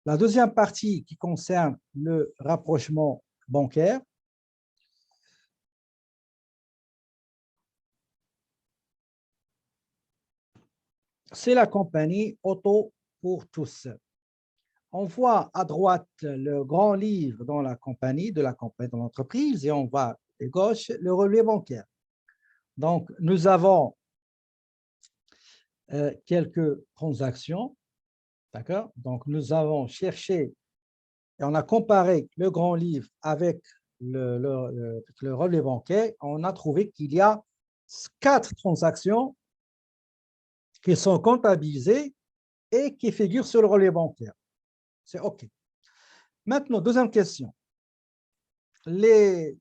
La deuxième partie qui concerne le rapprochement bancaire, c'est la compagnie Auto pour tous. On voit à droite le grand livre dans la compagnie, de l'entreprise, et on voit à gauche le relevé bancaire. Donc, nous avons quelques transactions, d'accord? Donc, nous avons cherché et on a comparé le grand livre avec le relevé bancaire. On a trouvé qu'il y a 4 transactions qui sont comptabilisées et qui figurent sur le relevé bancaire. C'est OK. Maintenant, deuxième question. Les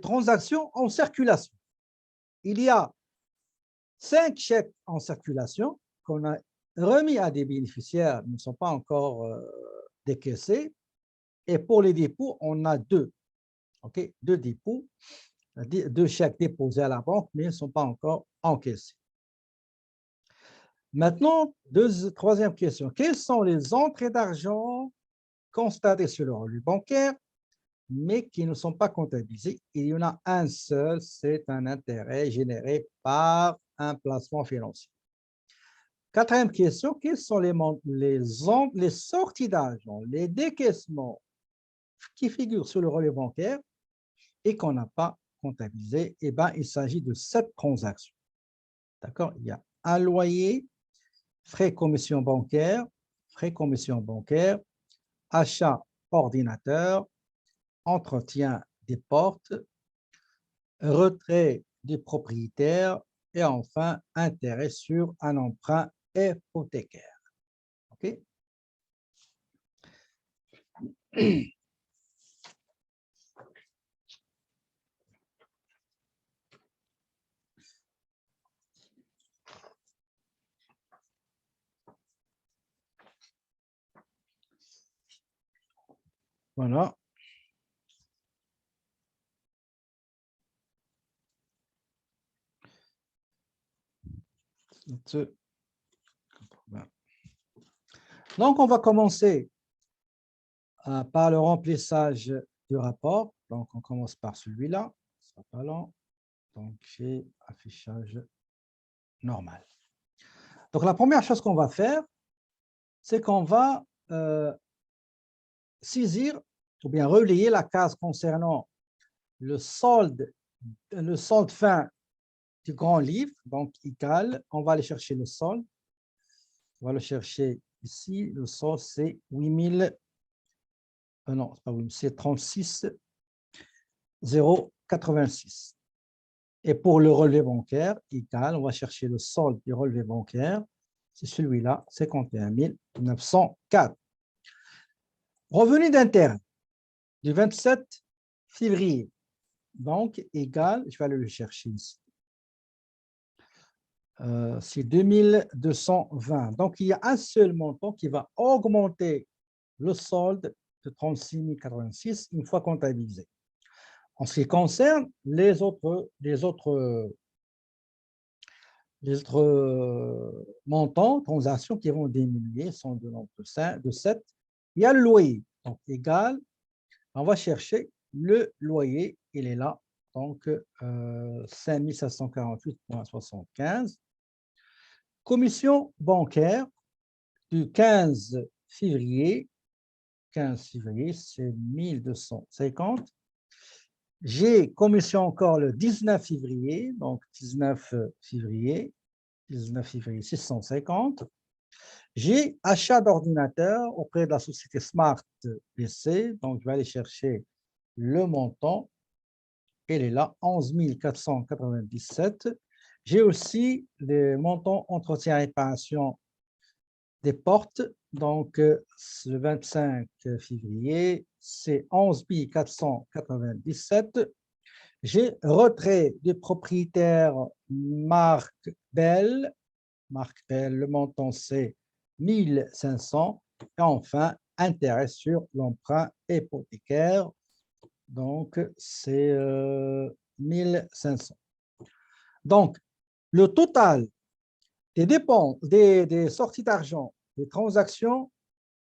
transactions en circulation. Il y a 5 chèques en circulation qu'on a remis à des bénéficiaires qui ne sont pas encore décaissés. Et pour les dépôts, on a 2. OK, 2 dépôts, 2 chèques déposés à la banque, mais ils ne sont pas encore encaissés. Maintenant, troisième question. Quelles sont les entrées d'argent constatées sur le relevé bancaire, mais qui ne sont pas comptabilisées? Il y en a un seul, c'est un intérêt généré par un placement financier. Quatrième question, quelles sont les sorties d'argent, les décaissements qui figurent sur le relevé bancaire et qu'on n'a pas comptabilisé? Eh bien, il s'agit de 7 transactions. D'accord? Il y a un loyer, frais commission bancaire, achat ordinateur, entretien des portes, retrait des propriétaires et enfin intérêt sur un emprunt hypothécaire. OK? Voilà. Donc, on va commencer par le remplissage du rapport. Donc, on commence par celui-là. Ce sera pas lent. Donc, j'ai affichage normal. Donc, la première chose qu'on va faire, c'est qu'on va saisir ou bien relayer la case concernant le solde fin du grand livre, donc égal, on va aller chercher le solde. On va le chercher ici. Le solde, c'est 8000. Non, c'est pas 8000, c'est 36 086. Et pour le relevé bancaire, égal, on va chercher le solde du relevé bancaire. C'est celui-là, 51 904. Revenu d'intérêt du 27 février. Donc, égal, je vais aller le chercher ici. C'est 2220. Donc, il y a un seul montant qui va augmenter le solde de 36 086 une fois comptabilisé. En ce qui concerne les autres montants, transactions qui vont diminuer, sont de nombre de 7. Il y a le loyer, donc égal, on va chercher le loyer, il est là, donc 5 748,75. Commission bancaire du 15 février, c'est 1250. J'ai commission encore le 19 février, donc 19 février, 650. J'ai achat d'ordinateur auprès de la société Smart PC, donc je vais aller chercher le montant, il est là, 11 497. J'ai aussi les montants entretien et réparation des portes, donc le 25 février, c'est 11 497. J'ai retrait des propriétaires marque Bell, le montant c'est 1500. Et enfin, intérêt sur l'emprunt hypothécaire, donc c'est 1500. Donc, le total des dépenses, des sorties d'argent, des transactions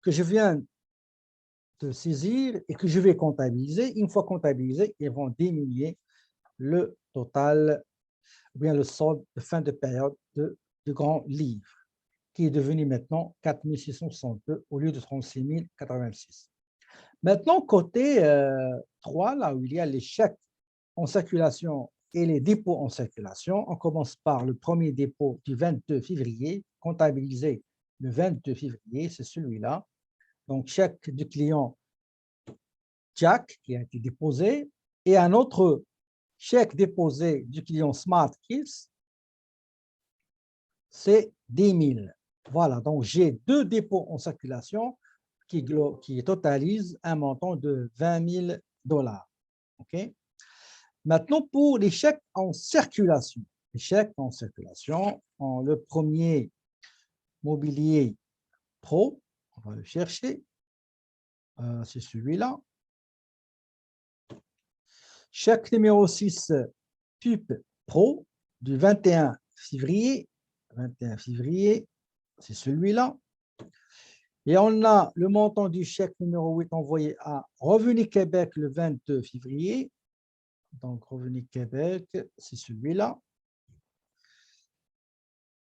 que je viens de saisir et que je vais comptabiliser. Une fois comptabilisés, ils vont diminuer le total, ou bien le solde de fin de période du grand livre, qui est devenu maintenant 4 662 au lieu de 36 086. Maintenant, côté 3, là où il y a les chèques en circulation et les dépôts en circulation, on commence par le premier dépôt du 22 février, comptabilisé le 22 février, c'est celui-là. Donc, chèque du client Jack qui a été déposé et un autre chèque déposé du client Smart Kids, c'est 10 000. Voilà, donc j'ai deux dépôts en circulation qui totalisent un montant de 20 000 dollars. OK? Maintenant, pour les chèques en circulation. Les chèques en circulation, le premier mobilier pro, on va le chercher, c'est celui-là. Chèque numéro 6, PUP Pro, du 21 février. 21 février, c'est celui-là. Et on a le montant du chèque numéro 8 envoyé à Revenu Québec le 22 février. Donc, Revenu Québec, c'est celui-là.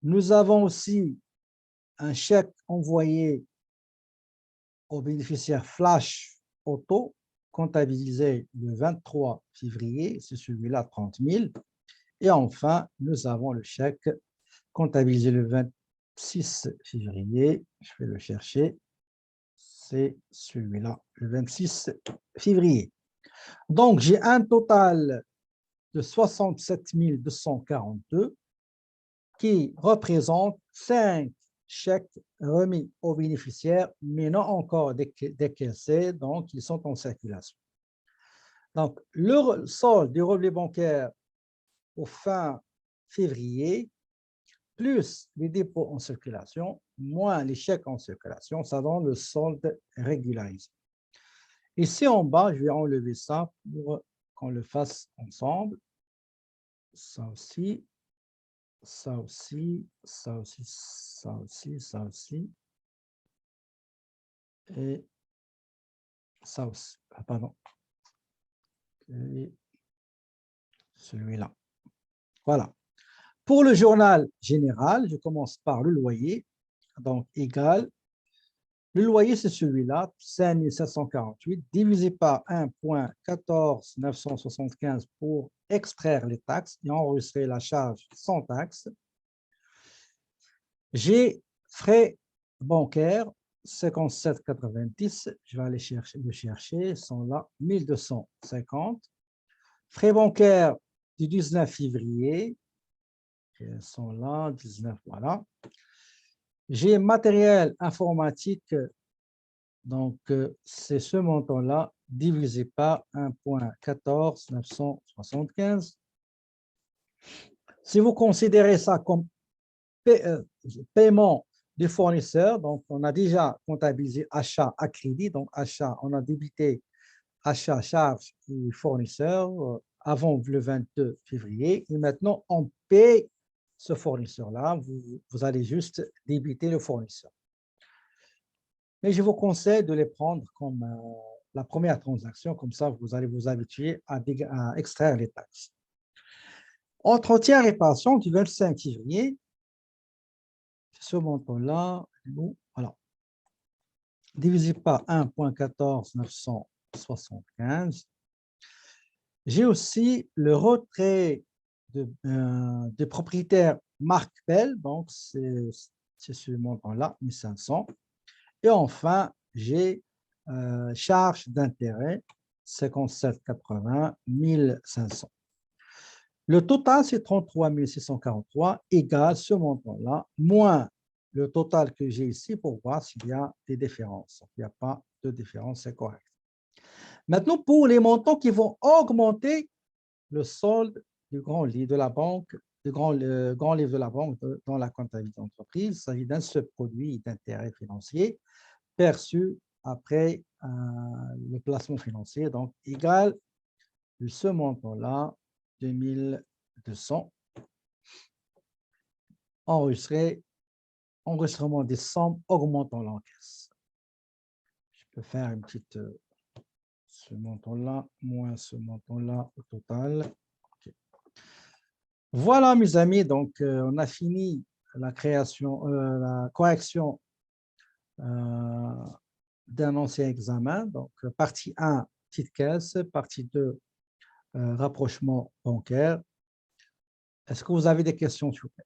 Nous avons aussi un chèque envoyé aux bénéficiaires Flash Auto, comptabilisé le 23 février, c'est celui-là, 30 000. Et enfin, nous avons le chèque comptabilisé le 26 février. Je vais le chercher. C'est celui-là, le 26 février. Donc, j'ai un total de 67 242 qui représente 5 chèques remis aux bénéficiaires, mais non encore décaissés, donc ils sont en circulation. Donc, le solde du relevé bancaire au fin février, plus les dépôts en circulation, moins les chèques en circulation, ça donne le solde régularisé. Ici en bas, je vais enlever ça pour qu'on le fasse ensemble. Ça aussi, ça aussi, ça aussi, ça aussi, ça aussi. Et ça aussi. Ah, pardon. Et celui-là. Voilà. Pour le journal général, je commence par le loyer. Donc, égal. Le loyer, c'est celui-là, 5 748, divisé par 1,14 975 pour extraire les taxes et enregistrer la charge sans taxe. J'ai frais bancaires, 57,90. Je vais aller le chercher. Ils sont là, 1250. Frais bancaires du 19 février. Ils sont là, 19, voilà. J'ai matériel informatique, donc c'est ce montant-là, divisé par 1,14 975. Si vous considérez ça comme paiement des fournisseurs, donc on a déjà comptabilisé achat à crédit, donc achat, on a débité achat, charge et fournisseur avant le 22 février, et maintenant on paie ce fournisseur-là, vous allez juste débiter le fournisseur. Mais je vous conseille de les prendre comme la première transaction, comme ça vous allez vous habituer à extraire les taxes. Entretien et réparation du 25 février, ce montant-là, voilà, divisé par 1,14 975. J'ai aussi le retrait de propriétaires marque Bell, donc c'est ce montant-là, 1500. Et enfin, j'ai charge d'intérêt, 57,80, 1500. Le total, c'est 33 643, égal ce montant-là, moins le total que j'ai ici pour voir s'il y a des différences. Il n'y a pas de différence, c'est correct. Maintenant, pour les montants qui vont augmenter le solde du grand livre de la banque, grand livre de la banque dans la comptabilité d'entreprise, il s'agit d'un seul produit d'intérêt financier perçu après le placement financier, donc égal ce montant-là, 2200, enregistrement des sommes augmentant l'encaisse. Je vais faire une petite, ce montant-là, moins ce montant-là au total. Okay. Voilà, mes amis, donc on a fini la création, la correction d'un ancien examen. Donc, partie 1, petite caisse, partie 2, rapprochement bancaire. Est-ce que vous avez des questions, s'il vous plaît?